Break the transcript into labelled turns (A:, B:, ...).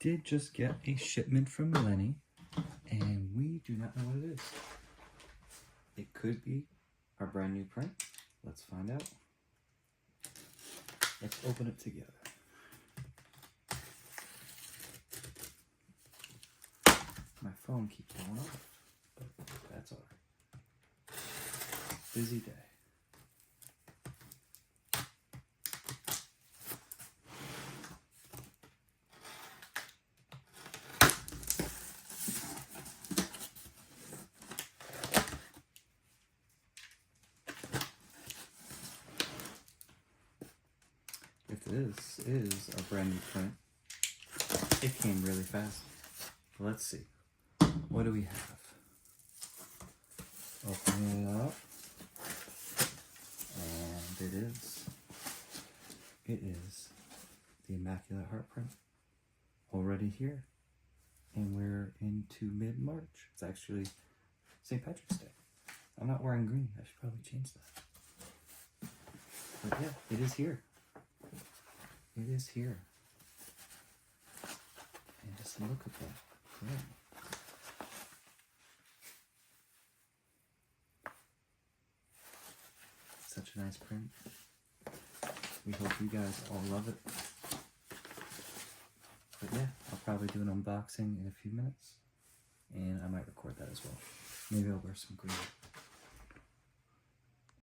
A: did just get a shipment from Lenny, and we do not know what it is. It could be our brand new print. Let's find out. Let's open it together. My phone keeps going off, but that's all right. Busy day. If this is a brand new print, it came really fast. Let's see. What do we have? Open it up. And it is the Immaculate Heart print already here. And we're into mid-March. It's actually St. Patrick's Day. I'm not wearing green. I should probably change that. But yeah, it is here. It is here. And just look at that print. Such a nice print. We hope you guys all love it. But yeah, I'll probably do an unboxing in a few minutes. And I might record that as well. Maybe I'll wear some green.